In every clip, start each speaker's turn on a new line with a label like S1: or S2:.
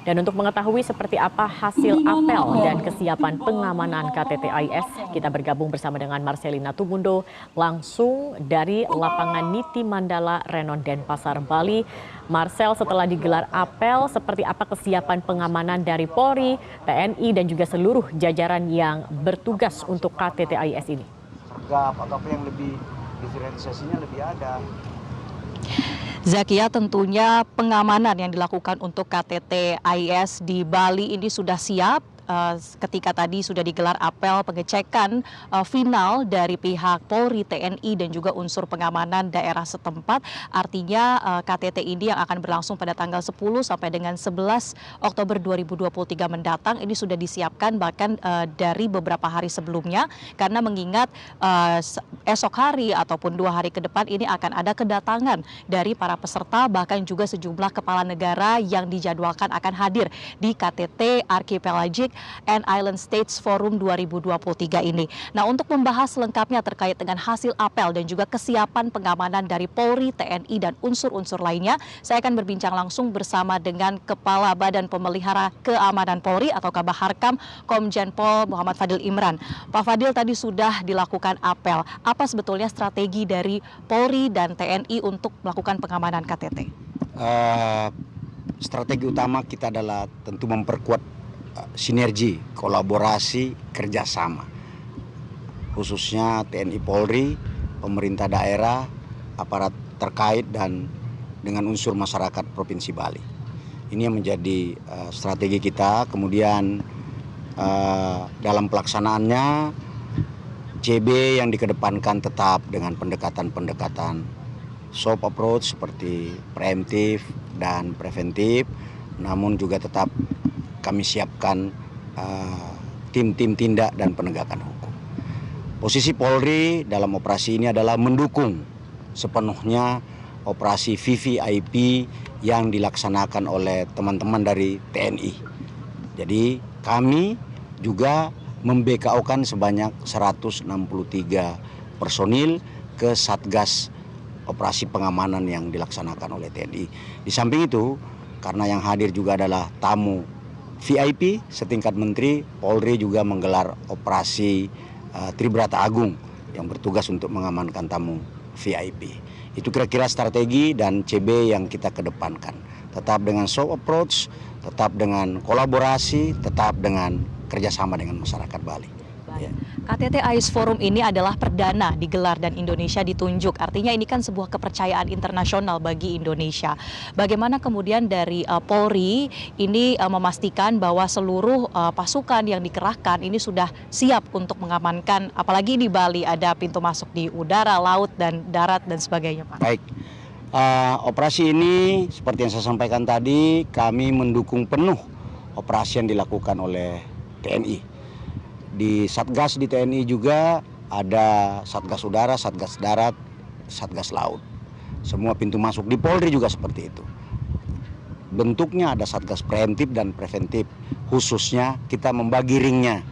S1: Dan untuk mengetahui seperti apa hasil apel dan kesiapan pengamanan KTT AIS, kita bergabung bersama dengan Marcelina Tumundo langsung dari lapangan Niti Mandala Renon Denpasar, Bali. Marcel, setelah digelar apel, seperti apa kesiapan pengamanan dari Polri, TNI, dan juga seluruh jajaran yang bertugas untuk KTT AIS ini?
S2: Apa yang lebih diferensiasinya lebih ada.
S3: Zakia, tentunya pengamanan yang dilakukan untuk KTT AIS di Bali ini sudah siap. Ketika tadi sudah digelar apel pengecekan final dari pihak Polri, TNI, dan juga unsur pengamanan daerah setempat. Artinya KTT ini yang akan berlangsung pada tanggal 10 sampai dengan 11 Oktober 2023 mendatang ini sudah disiapkan bahkan dari beberapa hari sebelumnya, karena mengingat esok hari ataupun 2 hari ke depan ini akan ada kedatangan dari para peserta, bahkan juga sejumlah kepala negara yang dijadwalkan akan hadir di KTT Archipelagic and Island States Forum 2023 ini. Nah, untuk membahas lengkapnya terkait dengan hasil apel dan juga kesiapan pengamanan dari Polri, TNI, dan unsur-unsur lainnya, saya akan berbincang langsung bersama dengan Kepala Badan Pemelihara Keamanan Polri atau Kabaharkam, Komjen Pol Muhammad Fadil Imran. Pak Fadil, tadi sudah dilakukan apel. Apa sebetulnya strategi dari Polri dan TNI untuk melakukan pengamanan KTT?
S2: Strategi utama kita adalah tentu memperkuat sinergi, kolaborasi, kerjasama, khususnya TNI Polri, pemerintah daerah, aparat terkait, dan dengan unsur masyarakat Provinsi Bali. Ini yang menjadi strategi kita. Kemudian dalam pelaksanaannya, CB yang dikedepankan tetap dengan pendekatan-pendekatan soft approach seperti preemptif dan preventif, namun juga tetap kami siapkan tim-tim tindak dan penegakan hukum. Posisi Polri dalam operasi ini adalah mendukung sepenuhnya operasi VVIP yang dilaksanakan oleh teman-teman dari TNI. Jadi kami juga mem-BKO-kan sebanyak 163 personil ke Satgas operasi pengamanan yang dilaksanakan oleh TNI. Di samping itu, karena yang hadir juga adalah tamu VIP setingkat menteri, Polri juga menggelar operasi Tribrata Agung yang bertugas untuk mengamankan tamu VIP. Itu kira-kira strategi dan CB yang kita kedepankan. Tetap dengan soft approach, tetap dengan kolaborasi, tetap dengan kerjasama dengan masyarakat Bali. Ya.
S3: KTT AIS Forum ini adalah perdana digelar dan Indonesia ditunjuk. Artinya ini kan sebuah kepercayaan internasional bagi Indonesia. Bagaimana kemudian dari Polri ini memastikan bahwa seluruh pasukan yang dikerahkan ini sudah siap untuk mengamankan, apalagi di Bali ada pintu masuk di udara, laut, dan darat dan sebagainya, Pak.
S2: Baik, operasi ini seperti yang saya sampaikan tadi, kami mendukung penuh operasi yang dilakukan oleh TNI. Di Satgas di TNI juga ada Satgas Udara, Satgas Darat, Satgas Laut. Semua pintu masuk. Di Polri juga seperti itu. Bentuknya ada Satgas preemptif dan preventif. Khususnya kita membagi ringnya.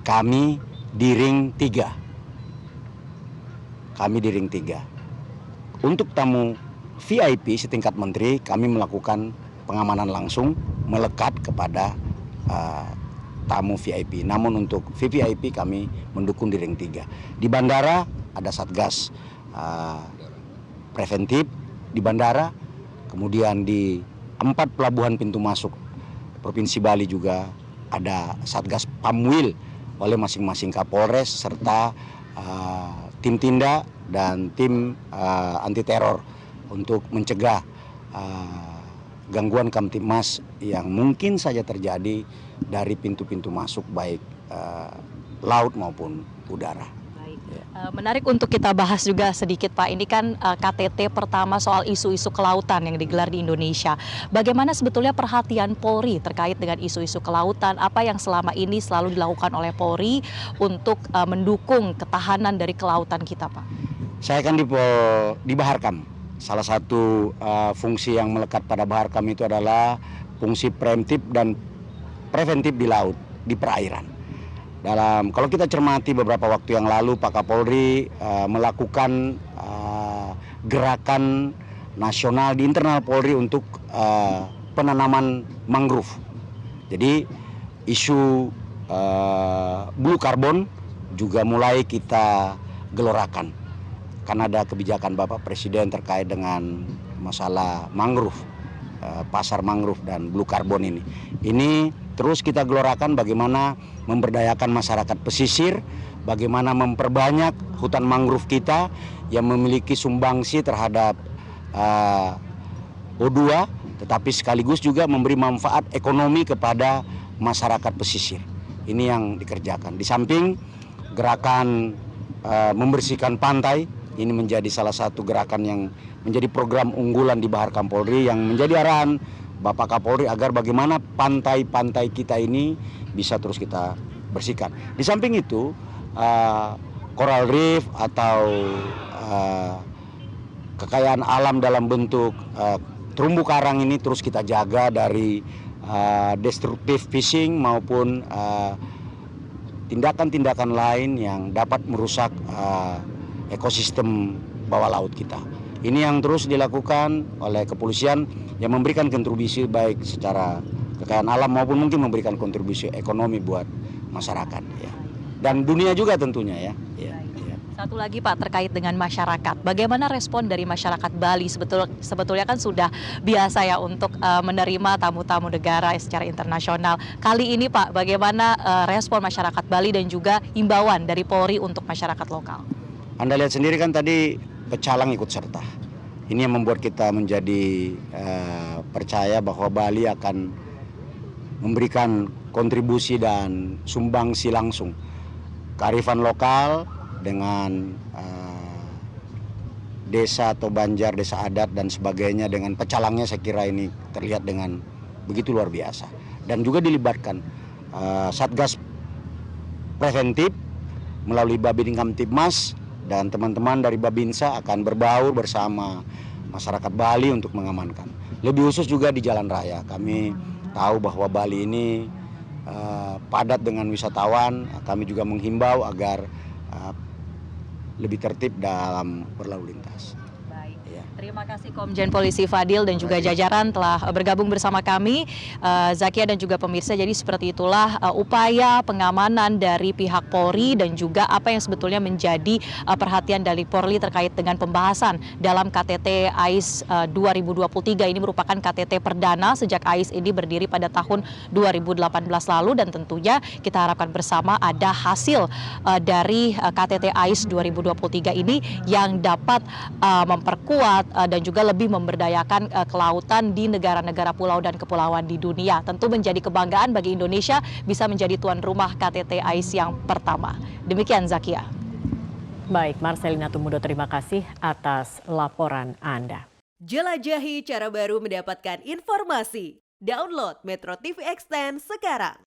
S2: Kami di ring 3. Kami di ring 3. Untuk tamu VIP setingkat menteri, kami melakukan pengamanan langsung melekat kepada tamu VIP. Namun untuk VVIP kami mendukung di ring 3. Di bandara ada Satgas preventif di bandara. Kemudian di 4 pelabuhan pintu masuk Provinsi Bali juga ada Satgas Pamwil oleh masing-masing Kapolres serta tim tindak dan tim anti teror untuk mencegah gangguan Kamtibmas yang mungkin saja terjadi dari pintu-pintu masuk baik laut maupun udara.
S3: Menarik untuk kita bahas juga sedikit, Pak. Ini kan KTT pertama soal isu-isu kelautan yang digelar di Indonesia. Bagaimana sebetulnya perhatian Polri terkait dengan isu-isu kelautan? Apa yang selama ini selalu dilakukan oleh Polri untuk mendukung ketahanan dari kelautan kita, Pak?
S2: Saya kan di Baharkam. Salah satu fungsi yang melekat pada Baharkam itu adalah fungsi preemptif dan preventif di laut, di perairan. Kalau kita cermati beberapa waktu yang lalu, Pak Kapolri melakukan gerakan nasional di internal Polri untuk penanaman mangrove Jadi isu blue carbon juga mulai kita gelorakan. Karena ada kebijakan Bapak Presiden terkait dengan masalah mangrove, pasar mangrove dan blue carbon ini. Ini terus kita gelorakan bagaimana memberdayakan masyarakat pesisir, bagaimana memperbanyak hutan mangrove kita yang memiliki sumbangsi terhadap O2, tetapi sekaligus juga memberi manfaat ekonomi kepada masyarakat pesisir. Ini yang dikerjakan. Di samping gerakan membersihkan pantai, ini menjadi salah satu gerakan yang menjadi program unggulan di Bahar Kampolri yang menjadi arahan Bapak Kapolri agar bagaimana pantai-pantai kita ini bisa terus kita bersihkan. Di samping itu, coral reef atau kekayaan alam dalam bentuk terumbu karang ini terus kita jaga dari destructive fishing maupun tindakan-tindakan lain yang dapat merusak ekosistem bawah laut kita. Ini yang terus dilakukan oleh kepolisian yang memberikan kontribusi baik secara kekayaan alam maupun mungkin memberikan kontribusi ekonomi buat masyarakat ya. Dan dunia juga tentunya ya.
S3: Satu lagi Pak terkait dengan masyarakat. Bagaimana respon dari masyarakat Bali? Sebetulnya kan sudah biasa ya untuk menerima tamu-tamu negara secara internasional. Kali ini Pak, bagaimana respon masyarakat Bali dan juga imbauan dari Polri untuk masyarakat lokal?
S2: Anda lihat sendiri kan tadi pecalang ikut serta. Ini yang membuat kita menjadi percaya bahwa Bali akan memberikan kontribusi dan sumbangsi langsung kearifan lokal dengan desa atau banjar, desa adat dan sebagainya. Dengan pecalangnya saya kira ini terlihat dengan begitu luar biasa. Dan juga dilibatkan Satgas Preventif melalui Babin Kamtibmas dan teman-teman dari Babinsa akan berbaur bersama masyarakat Bali untuk mengamankan. Lebih khusus juga di jalan raya. Kami tahu bahwa Bali ini padat dengan wisatawan. Kami juga menghimbau agar lebih tertib dalam berlalu lintas.
S3: Baik. Terima kasih Komjen Polisi Fadil dan juga jajaran telah bergabung bersama kami, Zakia dan juga pemirsa. Jadi seperti itulah upaya pengamanan dari pihak Polri dan juga apa yang sebetulnya menjadi perhatian dari Polri terkait dengan pembahasan dalam KTT AIS 2023. Ini merupakan KTT perdana sejak AIS ini berdiri pada tahun 2018 lalu dan tentunya kita harapkan bersama ada hasil dari KTT AIS 2023 ini yang dapat memperkuat dan juga lebih memberdayakan kelautan di negara-negara pulau dan kepulauan di dunia. Tentu menjadi kebanggaan bagi Indonesia bisa menjadi tuan rumah KTT AIS yang pertama. Demikian Zakia.
S1: Baik, Marcelina Tumundo, terima kasih atas laporan Anda.
S4: Jelajahi cara baru mendapatkan informasi. Download Metro TV Extend sekarang.